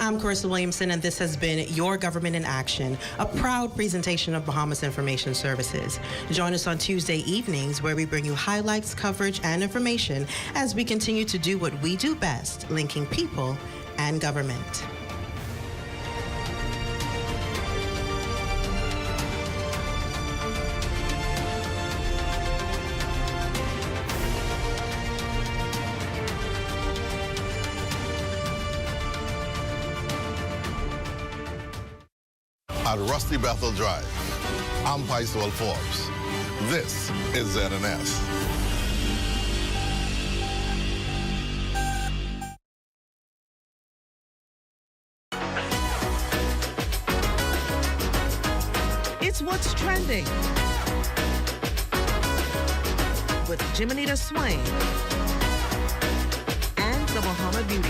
I'm Carissa Williamson, and this has been Your Government in Action, a proud presentation of Bahamas Information Services. Join us on Tuesday evenings where we bring you highlights, coverage, and information as we continue to do what we do best, linking people and government. At Rusty Bethel Drive, I'm Paiswell Forbes. This is ZNS. It's What's Trending with Jimenita Swain and the Bahama Beauty.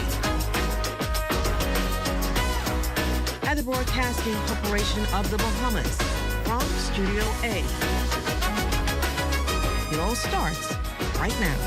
At the Broadcasting Corporation of the Bahamas from Studio A. It all starts right now.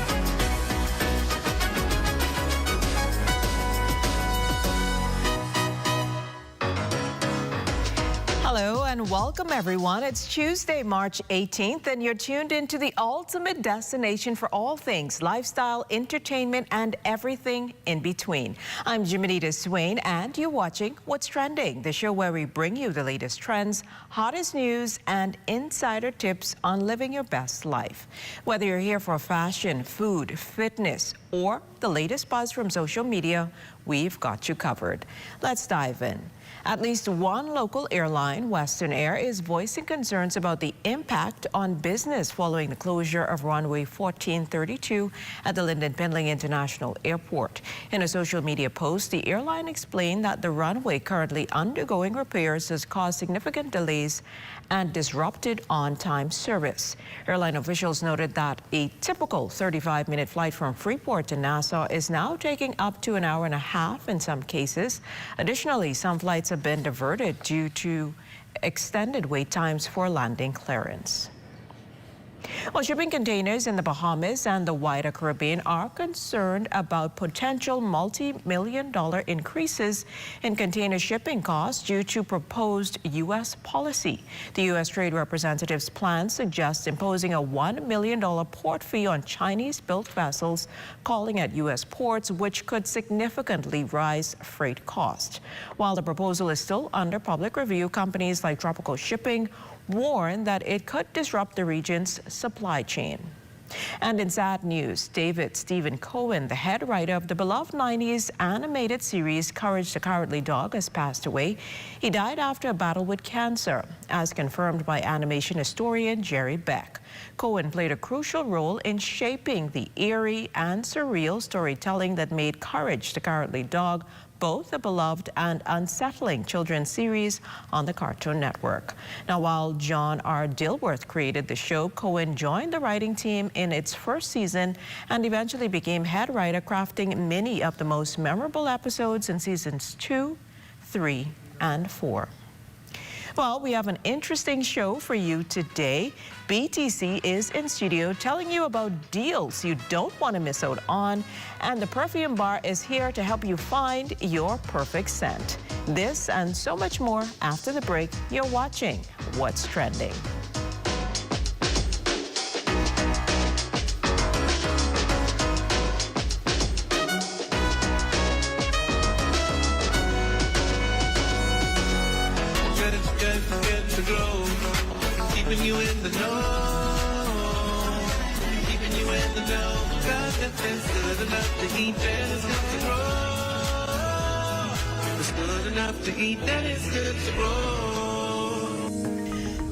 Hello and welcome everyone. It's Tuesday, March 18th, and you're tuned into the ultimate destination for all things lifestyle, entertainment, and everything in between. I'm Jimenita Swain, and you're watching What's Trending, the show where we bring you the latest trends, hottest news, and insider tips on living your best life. Whether you're here for fashion, food, fitness, or the latest buzz from social media, we've got you covered. Let's dive in. At least one local airline, Western Air, is voicing concerns about the impact on business following the closure of runway 1432 at the Lynden Pindling International Airport. In a social media post, the airline explained that the runway currently undergoing repairs has caused significant delays and disrupted on-time service. Airline officials noted that a typical 35-minute flight from Freeport to Nassau is now taking up to an hour and a half in some cases. Additionally, some flights have been diverted due to extended wait times for landing clearance. Well, shipping containers in the Bahamas and the wider Caribbean are concerned about potential multi-million-dollar increases in container shipping costs due to proposed U.S. policy. The U.S. Trade Representative's plan suggests imposing a $1 million port fee on Chinese-built vessels calling at U.S. ports, which could significantly rise freight costs. While the proposal is still under public review, companies like Tropical Shipping warn that it could disrupt the region's supply chain. And in sad news, David Stephen Cohen, the head writer of the beloved 90s animated series Courage the Cowardly Dog, has passed away. He died after a battle with cancer, as confirmed by animation historian Jerry Beck. Cohen played a crucial role in shaping the eerie and surreal storytelling that made Courage the Cowardly Dog both a beloved and unsettling children's series on the Cartoon Network. Now, while John R. Dilworth created the show, Cohen joined the writing team in its first season and eventually became head writer, crafting many of the most memorable episodes in seasons 2, 3, and 4. Well, we have an interesting show for you today. BTC is in studio telling you about deals you don't want to miss out on, and the Perfume Bar is here to help you find your perfect scent. This and so much more after the break. You're watching What's Trending. Keeping you in the know, keeping you in the know. God, that's good enough to eat, that is good to grow. It's good enough to eat, that is good to grow.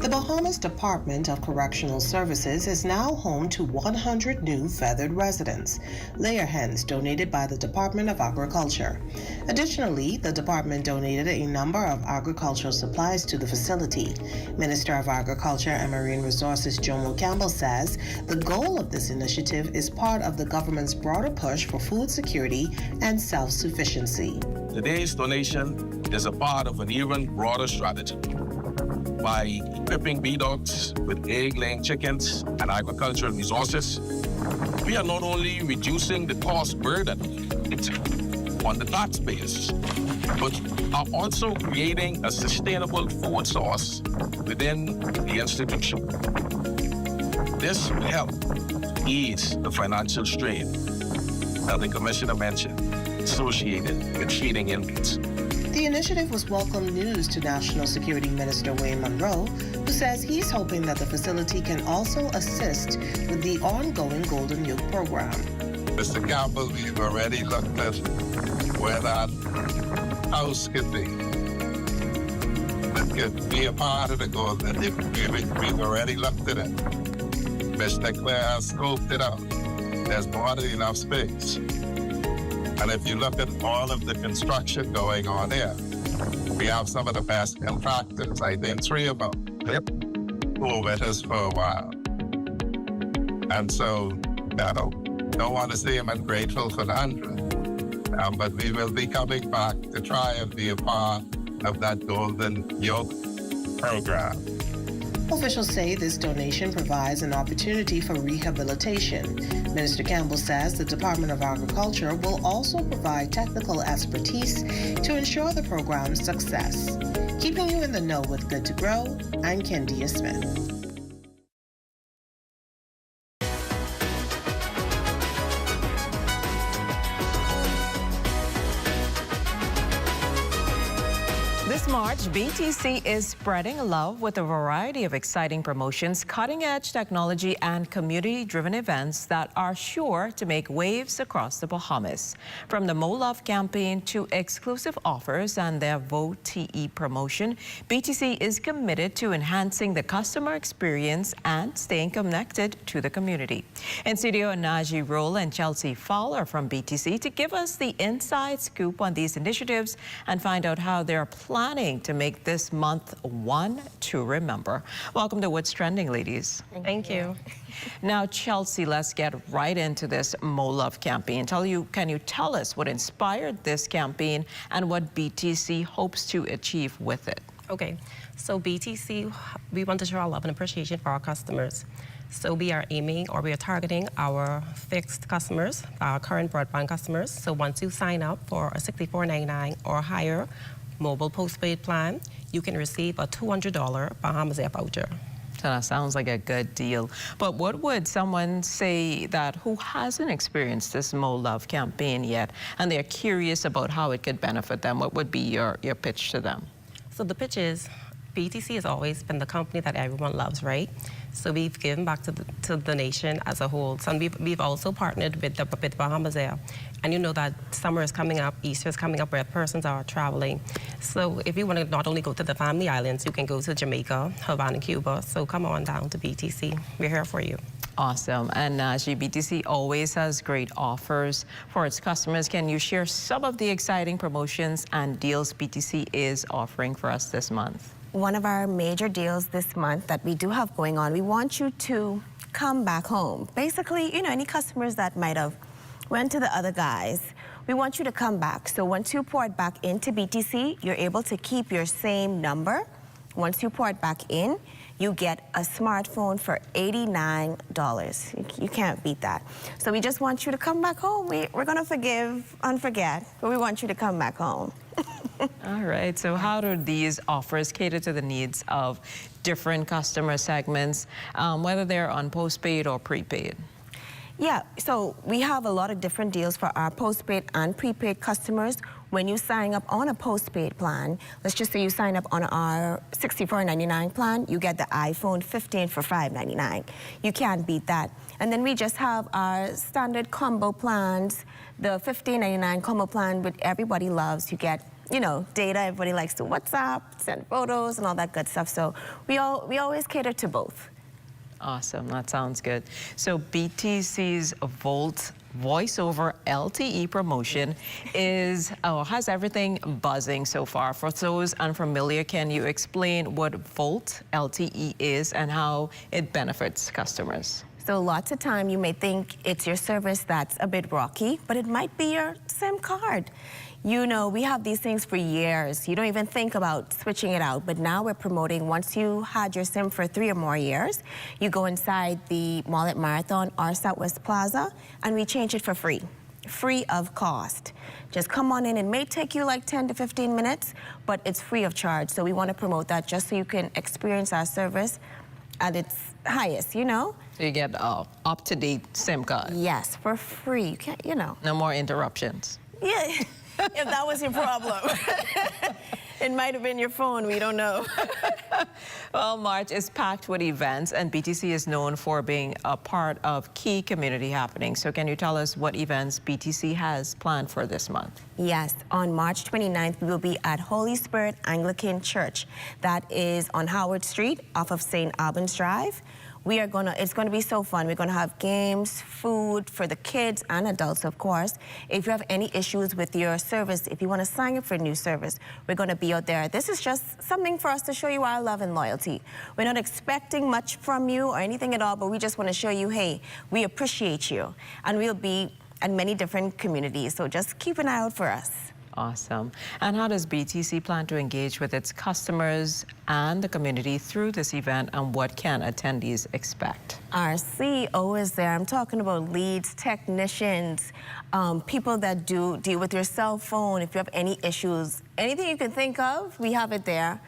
The Bahamas Department of Correctional Services is now home to 100 new feathered residents, layer hens donated by the Department of Agriculture. Additionally, the department donated a number of agricultural supplies to the facility. Minister of Agriculture and Marine Resources Jomo Campbell says the goal of this initiative is part of the government's broader push for food security and self-sufficiency. Today's donation is a part of an even broader strategy. By equipping bee dogs with egg-laying chickens and agricultural resources, we are not only reducing the cost burden on the taxpayers, but are also creating a sustainable food source within the institution. This will help ease the financial strain that the Commissioner mentioned associated with feeding inmates. The initiative was welcome news to National Security Minister Wayne Monroe, who says he's hoping that the facility can also assist with the ongoing Golden Youth program. Mr. Campbell, we've already looked at where that house could be. That could be a part of the Golden Youth. We've already looked at it. Mr. Clare has scoped it out. There's more than enough space. And if you look at all of the construction going on here, we have some of the best contractors, I think 3 of them, who were with us for a while. And so, don't want to say I'm ungrateful for the 100, but we will be coming back to try and be a part of that Golden Youth program. Officials say this donation provides an opportunity for rehabilitation. Minister Campbell says the Department of Agriculture will also provide technical expertise to ensure the program's success. Keeping you in the know with Good to Grow, I'm Kendia Smith. This March, BTC is spreading love with a variety of exciting promotions, cutting-edge technology, and community-driven events that are sure to make waves across the Bahamas. From the Mo Love campaign to exclusive offers and their Vote TE promotion, BTC is committed to enhancing the customer experience and staying connected to the community. In studio, Naji Roll and Chelsea Fowler from BTC to give us the inside scoop on these initiatives and find out how they're planning to make this month one to remember. Welcome to What's Trending, ladies. Thank you. Now, Chelsea, let's get right into this Mo Love campaign. Can you tell us what inspired this campaign and what BTC hopes to achieve with it? Okay, so BTC, we want to show our love and appreciation for our customers. So we are targeting our fixed customers, our current broadband customers. So once you sign up for a $64.99 or higher mobile postpaid plan, you can receive a $200 Bahamas Air voucher. So that sounds like a good deal. But what would someone say that who hasn't experienced this Mo Love campaign yet and they're curious about how it could benefit them? What would be your pitch to them? So the pitch is, BTC has always been the company that everyone loves, right? So we've given back to the nation as a whole. So we've also partnered with Bahamas Air. And you know that summer is coming up, Easter is coming up, where persons are traveling. So if you want to not only go to the family islands, you can go to Jamaica, Havana, Cuba. So come on down to BTC. We're here for you. Awesome. And BTC always has great offers for its customers. Can you share some of the exciting promotions and deals BTC is offering for us this month? One of our major deals this month that we do have going on, we want you to come back home. Basically, any customers that might have went to the other guys, we want you to come back. So once you port back into BTC, you're able to keep your same number. Once you port back in, you get a smartphone for $89. You can't beat that. So we just want you to come back home. We're going to forgive and forget, but we want you to come back home. All right, so how do these offers cater to the needs of different customer segments, whether they're on postpaid or prepaid? Yeah, so we have a lot of different deals for our postpaid and prepaid customers. When you sign up on a postpaid plan, let's just say you sign up on our $64.99 plan, you get the iPhone 15 for $5.99. You can't beat that. And then we just have our standard combo plans, the $15.99 combo plan, which everybody loves. You get data, everybody likes to WhatsApp, send photos, and all that good stuff. So we always cater to both. Awesome, that sounds good. So BTC's Volt Voice over LTE promotion has everything buzzing so far. For those unfamiliar, can you explain what Volt LTE is and how it benefits customers? So lots of time you may think it's your service that's a bit rocky, but it might be your SIM card. We have these things for years. You don't even think about switching it out, but now we're promoting once you had your SIM for 3 or more years, you go inside the mall at Marathon or Southwest Plaza, and we change it for free. free of cost. Just come on in. It may take you like 10 to 15 minutes, but it's free of charge. So we want to promote that just so you can experience our service at its highest, you know? So you get up-to-date SIM card. Yes, for free. You can't, you know. No more interruptions. Yeah, if that was your problem. It might have been your phone, we don't know. Well, March is packed with events, and BTC is known for being a part of key community happenings. So can you tell us what events BTC has planned for this month? Yes, on March 29th, we will be at Holy Spirit Anglican Church. That is on Howard Street off of St. Albans Drive. It's gonna be so fun. We're gonna have games, food for the kids and adults, of course. If you have any issues with your service, if you wanna sign up for a new service, we're gonna be out there. This is just something for us to show you our love and loyalty. We're not expecting much from you or anything at all, but we just wanna show you, hey, we appreciate you. And we'll be at many different communities, so just keep an eye out for us. Awesome. And how does BTC plan to engage with its customers and the community through this event, and what can attendees expect? Our CEO is there. I'm talking about leads, technicians, people that deal with your cell phone. If you have any issues, anything you can think of, we have it there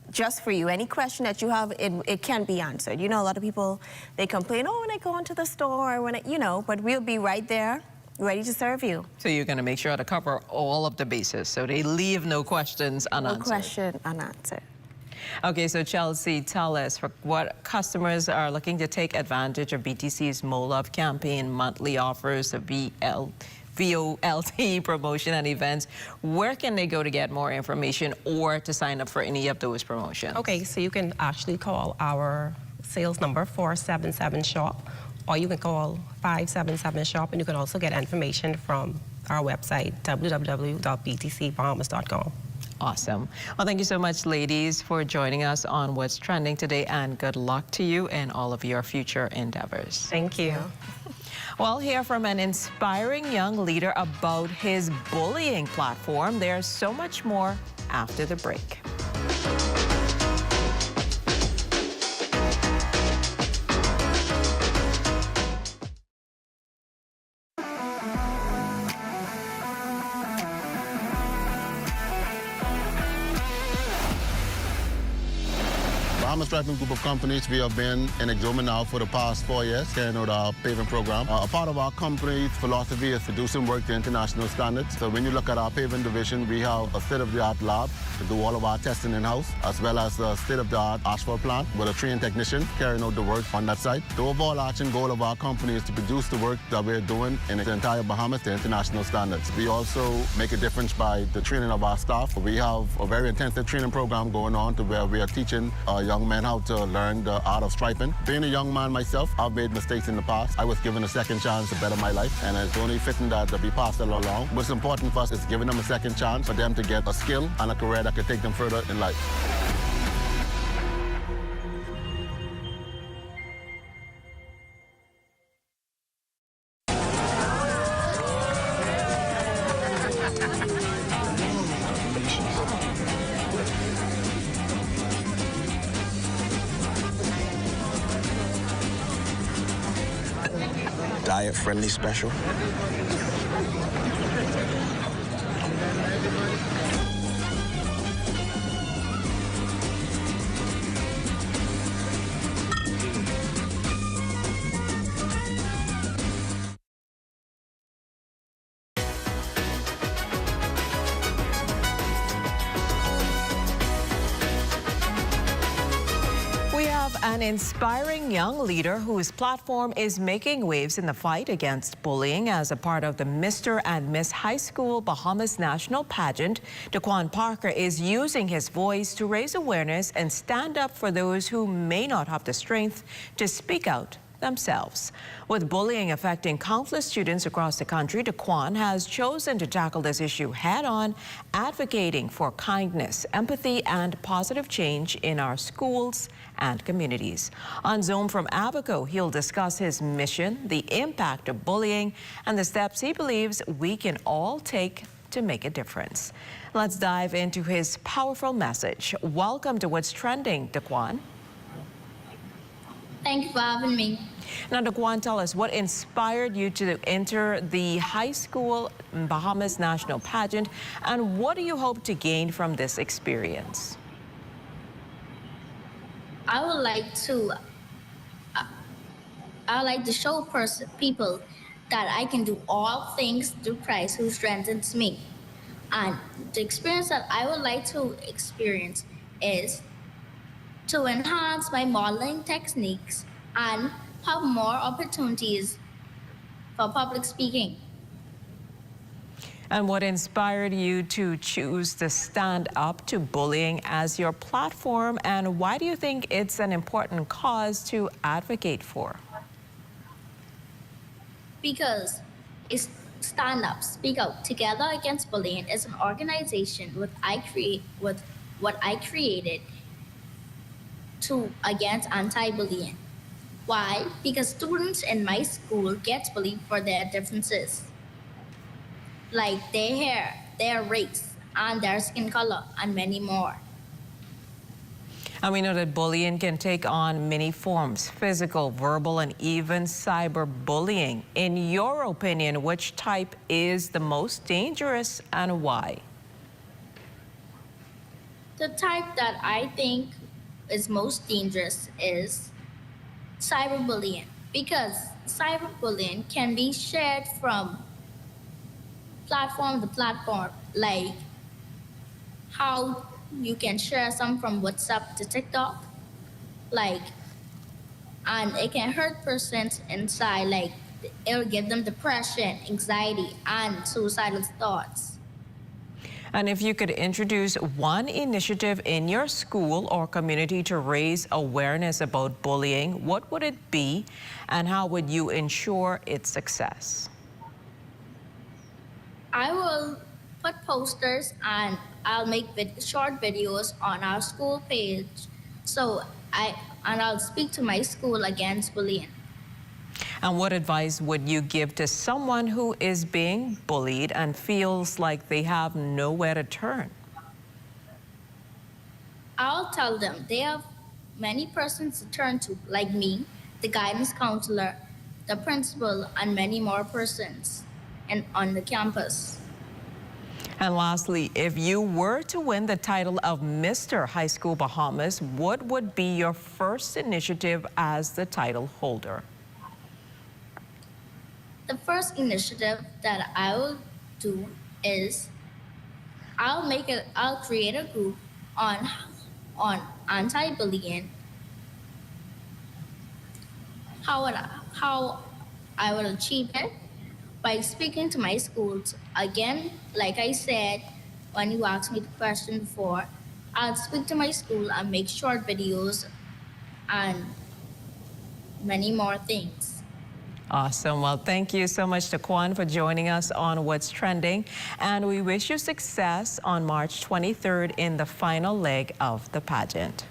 just for you. Any question that you have, it can be answered. You know, a lot of people, they complain, oh, when I go into the store, but we'll be right there, ready to serve you. So you're going to make sure to cover all of the bases so they leave no questions unanswered. No question unanswered. Okay, so Chelsea, tell us for what customers are looking to take advantage of BTC's MoLove campaign, monthly offers, VOLT promotion and events. Where can they go to get more information or to sign up for any of those promotions? Okay, so you can actually call our sales number 477-SHOP, or you can call 577-SHOP, and you can also get information from our website, www.btcbahamas.com. Awesome. Well, thank you so much, ladies, for joining us on What's Trending today, and good luck to you in all of your future endeavors. Thank you. We'll hear from an inspiring young leader about his bullying platform. There's so much more after the break. Bahamas Striping Group of Companies, we have been in Exuma now for the past 4 years, carrying out our paving program. A part of our company's philosophy is to do some work to international standards. So when you look at our paving division, we have a state-of-the-art lab to do all of our testing in-house, as well as a state-of-the-art asphalt plant with a trained technician carrying out the work on that site. The overarching goal of our company is to produce the work that we're doing in the entire Bahamas to international standards. We also make a difference by the training of our staff. We have a very intensive training program going on to where we are teaching young men how to learn the art of striping. Being a young man myself, I've made mistakes in the past. I was given a second chance to better my life, and it's only fitting that we pass that along. What's important for us is giving them a second chance for them to get a skill and a career that could take them further in life. Diet-friendly special. An inspiring young leader whose platform is making waves in the fight against bullying. As a part of the Mr. and Miss High School Bahamas National Pageant, Daquan Parker is using his voice to raise awareness and stand up for those who may not have the strength to speak out themselves. With bullying affecting countless students across the country, Daquan has chosen to tackle this issue head-on, advocating for kindness, empathy, and positive change in our schools and communities. On Zoom from Abaco, he'll discuss his mission, the impact of bullying, and the steps he believes we can all take to make a difference. Let's dive into his powerful message. Welcome to What's Trending, Daquan. Thank you for having me. Now, Daquan, tell us what inspired you to enter the high school Bahamas National Pageant, and what do you hope to gain from this experience? I would like to show people that I can do all things through Christ who strengthens me. And the experience that I would like to experience is to enhance my modeling techniques and have more opportunities for public speaking. And what inspired you to choose to stand up to bullying as your platform, and why do you think it's an important cause to advocate for? Because it's Stand Up, Speak Out Together Against Bullying is an organization what I created against anti-bullying. Why? Because students in my school get bullied for their differences, like their hair, their race, and their skin color, and many more. And we know that bullying can take on many forms: physical, verbal, and even cyberbullying. In your opinion, which type is the most dangerous and why? The type that I think is most dangerous is cyberbullying, because cyberbullying can be shared from platform to platform, like how you can share some from WhatsApp to TikTok, and it can hurt persons inside, like it'll give them depression, anxiety, and suicidal thoughts. And if you could introduce one initiative in your school or community to raise awareness about bullying, what would it be, and how would you ensure its success? I will put posters and I'll make short videos on our school page. I'll speak to my school against bullying. And what advice would you give to someone who is being bullied and feels like they have nowhere to turn? I'll tell them they have many persons to turn to, like me, the guidance counselor, the principal, and many more persons on the campus. And lastly, if you were to win the title of Mr. High School Bahamas, what would be your first initiative as the title holder? The first initiative that I will do is I'll create a group on anti-bullying. How I will achieve it? By speaking to my schools. Again, like I said, when you asked me the question before, I'll speak to my school and make short videos and many more things. Awesome. Well, thank you so much, Daquan, for joining us on What's Trending. And we wish you success on March 23rd in the final leg of the pageant.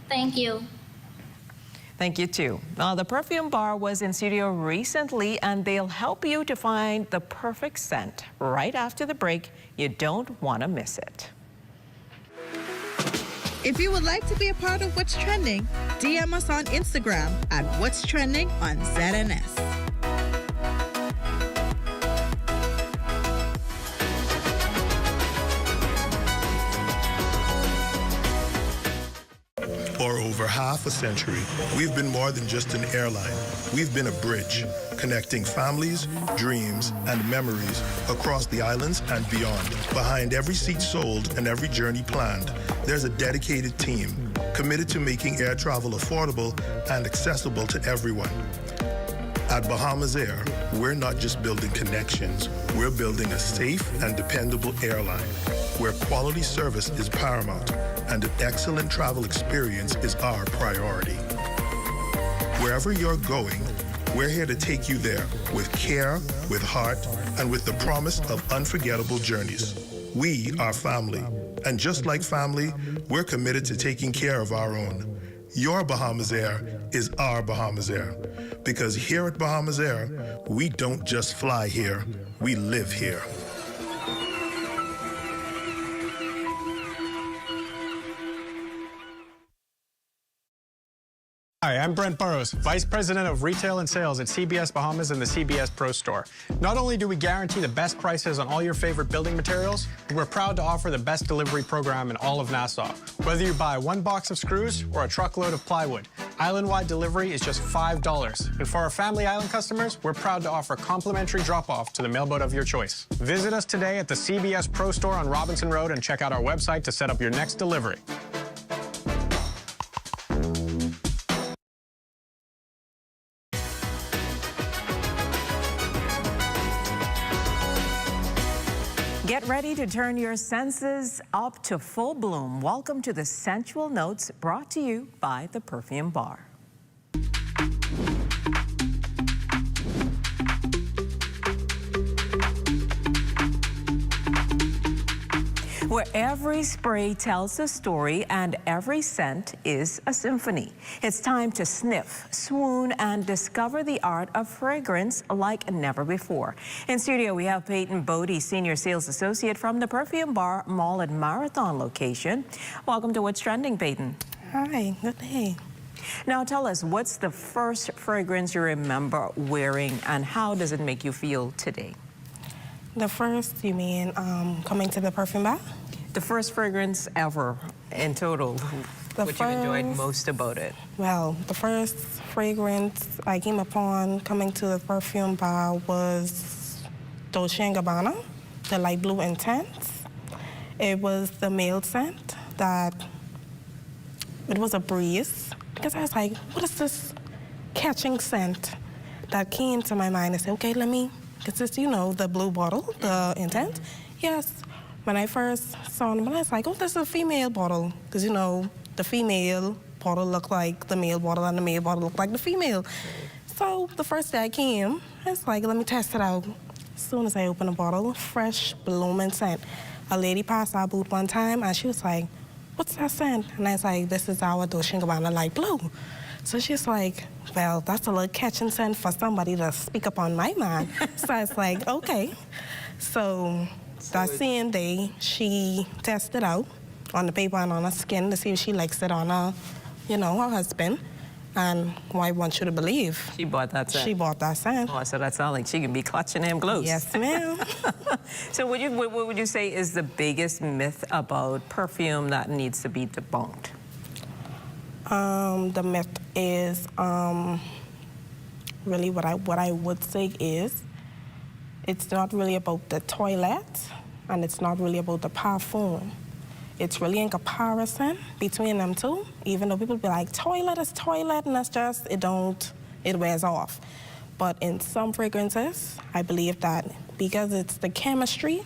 Thank you. Thank you, too. Now, the Perfume Bar was in studio recently, and they'll help you to find the perfect scent right after the break. You don't want to miss it. If you would like to be a part of What's Trending, DM us on Instagram at What's Trending on ZNS. For over half a century, we've been more than just an airline. We've been a bridge, connecting families, dreams, and memories across the islands and beyond. Behind every seat sold and every journey planned, there's a dedicated team committed to making air travel affordable and accessible to everyone. At Bahamas Air, we're not just building connections, we're building a safe and dependable airline where quality service is paramount and an excellent travel experience is our priority. Wherever you're going, we're here to take you there with care, with heart, and with the promise of unforgettable journeys. We are family, and just like family, we're committed to taking care of our own. Your Bahamas Air is our Bahamas Air, because here at Bahamas Air, we don't just fly here, we live here. Hi, I'm Brent Burrows, Vice President of Retail and Sales at CBS Bahamas and the CBS Pro Store. Not only do we guarantee the best prices on all your favorite building materials, but we're proud to offer the best delivery program in all of Nassau. Whether you buy one box of screws or a truckload of plywood, island-wide delivery is just $5. And for our Family Island customers, we're proud to offer complimentary drop-off to the mailboat of your choice. Visit us today at the CBS Pro Store on Robinson Road and check out our website to set up your next delivery. Get ready to turn your senses up to full bloom. Welcome to the Sensual Notes, brought to you by the Perfume Bar. Where every spray tells a story and every scent is a symphony. It's time to sniff, swoon, and discover the art of fragrance like never before. In studio, we have Peyton Bodie, Senior Sales Associate from the Perfume Bar Mall and Marathon location. Welcome to What's Trending, Peyton. Hi, good day. Now tell us, what's the first fragrance you remember wearing and how does it make you feel today? The first, you mean coming to the Perfume Bar? The first fragrance ever in total, what you enjoyed most about it? Well, the first fragrance I came upon coming to the Perfume Bar was Dolce & Gabbana, the light blue intense. It was the male scent that, it was a breeze, because I was like, what is this catching scent that came to my mind? I said, okay, let me, because this, you know, the blue bottle, the intense. Yes. When I first saw them, I was like, oh, this is a female bottle. Because, you know, the female bottle looked like the male bottle and the male bottle looked like the female. So the first day I came, I was like, let me test it out. As soon as I opened the bottle, fresh, blooming scent. A lady passed our booth one time, and she was like, what's that scent? And I was like, this is our Dolce & Gabbana light blue. So she's like, well, that's a little catching scent for somebody to speak up on my mind. So I was like, okay. So that same day, she tested out on the paper and on her skin to see if she likes it on her, you know, her husband. And I want you to believe. She bought that scent. She bought that scent. Oh, so that sounds like she can be clutching him close. Yes, ma'am. So what would you say is the biggest myth about perfume that needs to be debunked? The myth is, really what I would say is, it's not really about the toilet, and it's not really about the perfume. It's really in comparison between them two, even though people be like, toilet is toilet, and that's just, it wears off. But in some fragrances, I believe that because it's the chemistry,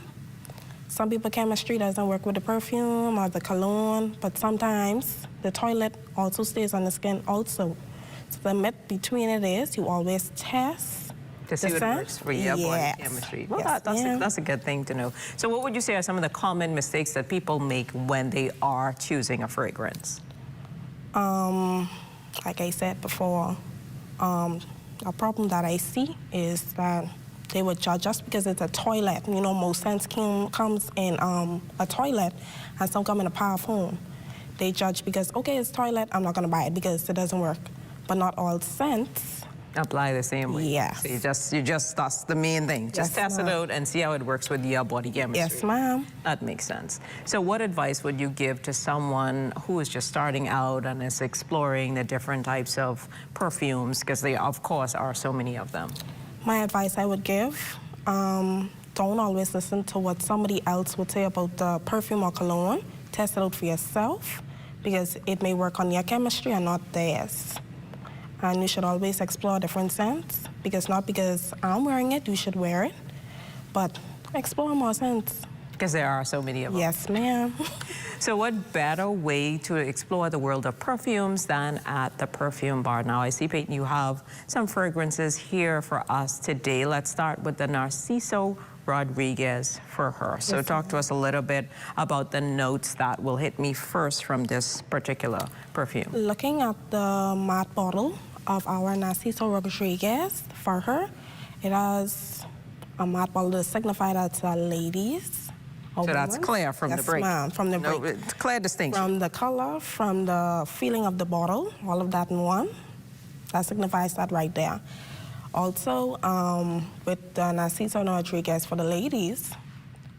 some people chemistry doesn't work with the perfume or the cologne, but sometimes the toilet also stays on the skin also. So the myth between it is you always test to see what works for your body chemistry. Well, yes, that's a good thing to know. So what would you say are some of the common mistakes that people make when they are choosing a fragrance? Like I said before, a problem that I see is that they would judge just because it's a toilet. You know, most scents comes in a toilet and some come in a perfume. They judge because, okay, it's toilet, I'm not gonna buy it because it doesn't work. But not all scents apply the same way. Yes. So you just that's the main thing. Just test it out and see how it works with your body chemistry. Yes, ma'am. That makes sense. So what advice would you give to someone who is just starting out and is exploring the different types of perfumes? Because there, of course, are so many of them. My advice I would give, don't always listen to what somebody else would say about the perfume or cologne. Test it out for yourself, because it may work on your chemistry and not theirs. And you should always explore different scents, because not because I'm wearing it, you should wear it, but explore more scents. Because there are so many of them. Yes, ma'am. So what better way to explore the world of perfumes than at the Perfume Bar? Now, I see, Peyton, you have some fragrances here for us today. Let's start with the Narciso Rodriguez for her. So talk to us a little bit about the notes that will hit me first from this particular perfume. Looking at the matte bottle of our Narciso Rodriguez for her, it has a matte bottle to signify that to ladies. So that's clear from the break. Yes, ma'am, from the break. It's clear distinction. From the color, from the feeling of the bottle, all of that in one. That signifies that right there. Also, with the Narciso Rodriguez for the ladies,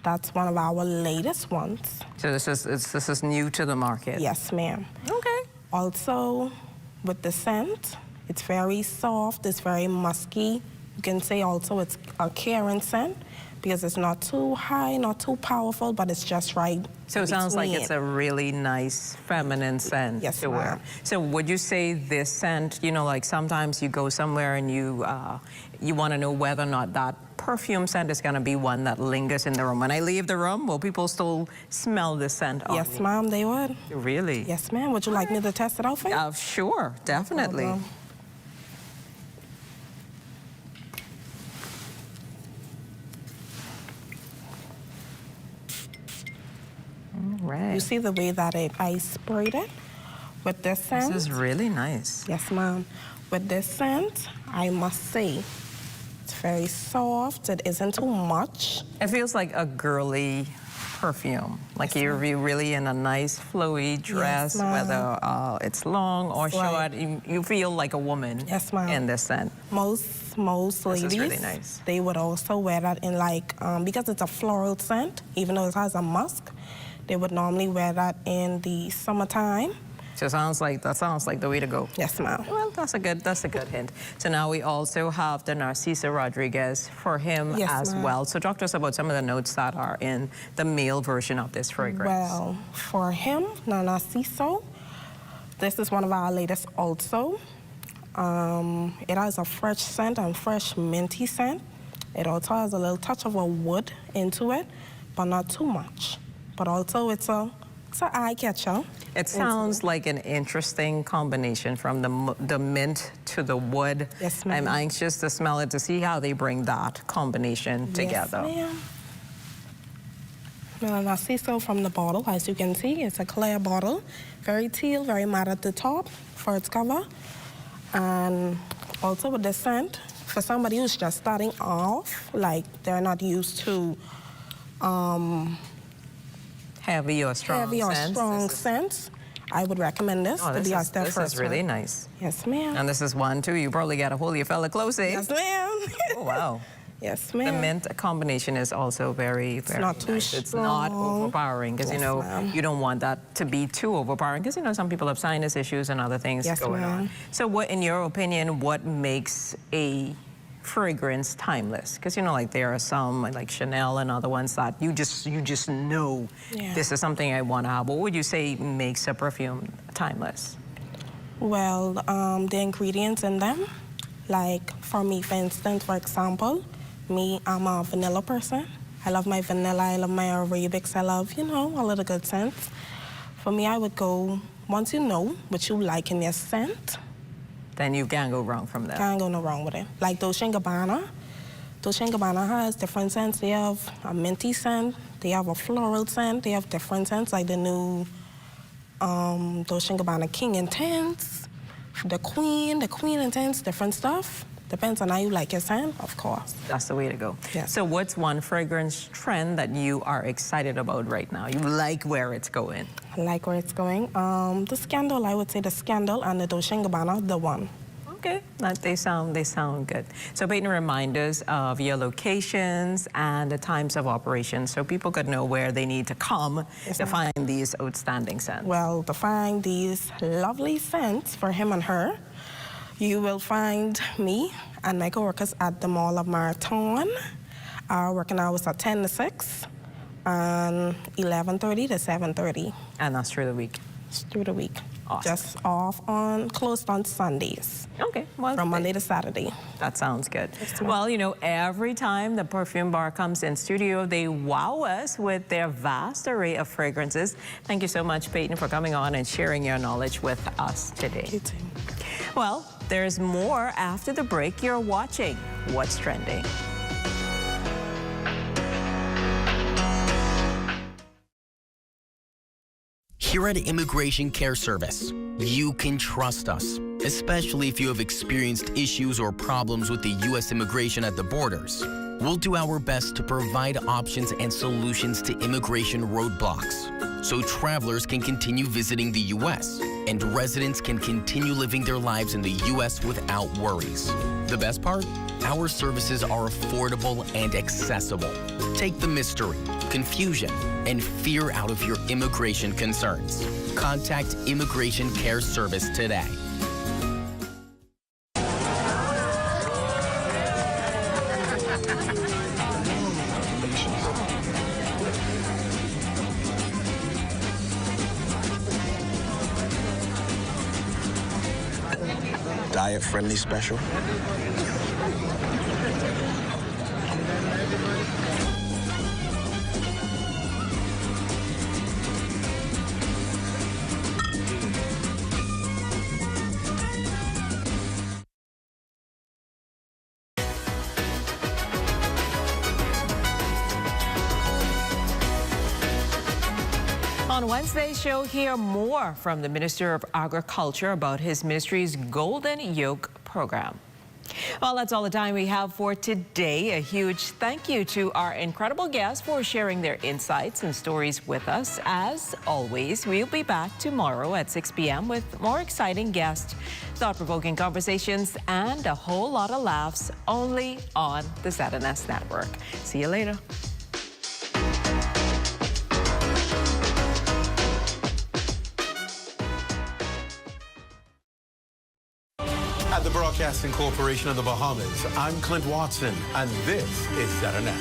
that's one of our latest ones. So this is new to the market? Yes, ma'am. Okay. Also, with the scent, it's very soft, it's very musky. You can say also it's a caring scent because it's not too high, not too powerful, but it's just right. So it sounds like it's a really nice feminine scent to wear. So would you say this scent, you know, like sometimes you go somewhere and you want to know whether or not that perfume scent is going to be one that lingers in the room. When I leave the room, will people still smell the scent on Yes, me? ma'am, they would. Really? Yes, ma'am. Would you like me to test it out for you? Sure, definitely. All right. You see the way that I sprayed it with this scent? This is really nice. Yes, ma'am. With this scent, I must say, it's very soft. It isn't too much. It feels like a girly perfume. Like you're really in a nice flowy dress, whether it's long or short. You feel like a woman in this scent. Most ladies, is really nice. They would also wear that in like, because it's a floral scent, even though it has a musk, they would normally wear that in the summertime. So that sounds like the way to go. Yes, ma'am. Well, that's a good hint. So now we also have the Narciso Rodriguez for him as well. So talk to us about some of the notes that are in the male version of this fragrance. Well, for him, Narciso, this is one of our latest also. It has a fresh scent and fresh minty scent. It also has a little touch of a wood into it, but not too much. But also it's an eye catcher. It sounds like an interesting combination from the mint to the wood. Yes, ma'am. I'm anxious to smell it to see how they bring that combination together. Yes, ma'am. Now, Narciso from the bottle, as you can see, it's a clear bottle. Very teal, very matte at the top for its cover. And also with the scent, for somebody who's just starting off, like they're not used to heavy or strong scents, I would recommend this to be as their first This is really nice. Yes, ma'am. And this is one, too. You probably got a hold of your fella close, eh? Yes, ma'am. Oh, wow. Yes, ma'am. The mint combination is also very, very not too nice. It's not overpowering because, you know, you don't want that to be too overpowering because, you know, some people have sinus issues and other things going on. So what, in your opinion, what makes a fragrance timeless? Because, you know, like there are some like Chanel and other ones that you just know this is something I want to have. What would you say makes a perfume timeless? Well, the ingredients in them, like for me, for instance, for example, I'm a vanilla person. I love my vanilla, I love my Arabics, I love, you know, all of the good scents. For me, I would go, once you know what you like in your scent, then you can't go wrong from that. Can't go no wrong with it. Like Dolce & Gabbana. Dolce & Gabbana has different scents. They have a minty scent. They have a floral scent. They have different scents, like the new Dolce & Gabbana King Intense, the Queen Intense, different stuff. Depends on how you like your scent, of course. That's the way to go. Yes. So what's one fragrance trend that you are excited about right now? You like where it's going? I like where it's going. The Scandal, I would say the Scandal and the Dolce & Gabbana, the one. Okay, they sound good. So Peyton, remind us of your locations and the times of operation so people could know where they need to come to find these outstanding scents. Well, to find these lovely scents for him and her, you will find me and my coworkers at the Mall of Marathon. Our working hours are 10 to 6 and 11:30 to 7:30. And that's through the week? It's through the week. Awesome. Just closed on Sundays. Okay. Well, from Monday to Saturday. That sounds good. Well, you know, every time the Perfume Bar comes in studio, they wow us with their vast array of fragrances. Thank you so much, Peyton, for coming on and sharing your knowledge with us today. You too. Well, there's more after the break. You're watching What's Trending. Here at Immigration Care Service, you can trust us, especially if you have experienced issues or problems with the U.S. immigration at the borders. We'll do our best to provide options and solutions to immigration roadblocks so travelers can continue visiting the U.S. and residents can continue living their lives in the U.S. without worries. The best part? Our services are affordable and accessible. Take the mystery, confusion, and fear out of your immigration concerns. Contact Immigration Care Service today. Diet-friendly special. On Wednesday's show, hear more from the Minister of Agriculture about his ministry's Golden Yoke program. Well, that's all the time we have for today. A huge thank you to our incredible guests for sharing their insights and stories with us. As always, we'll be back tomorrow at 6 p.m. with more exciting guests, thought-provoking conversations, and a whole lot of laughs only on the ZNS Network. See you later. At the Broadcasting Corporation of the Bahamas, I'm Clint Watson, and this is ZNS.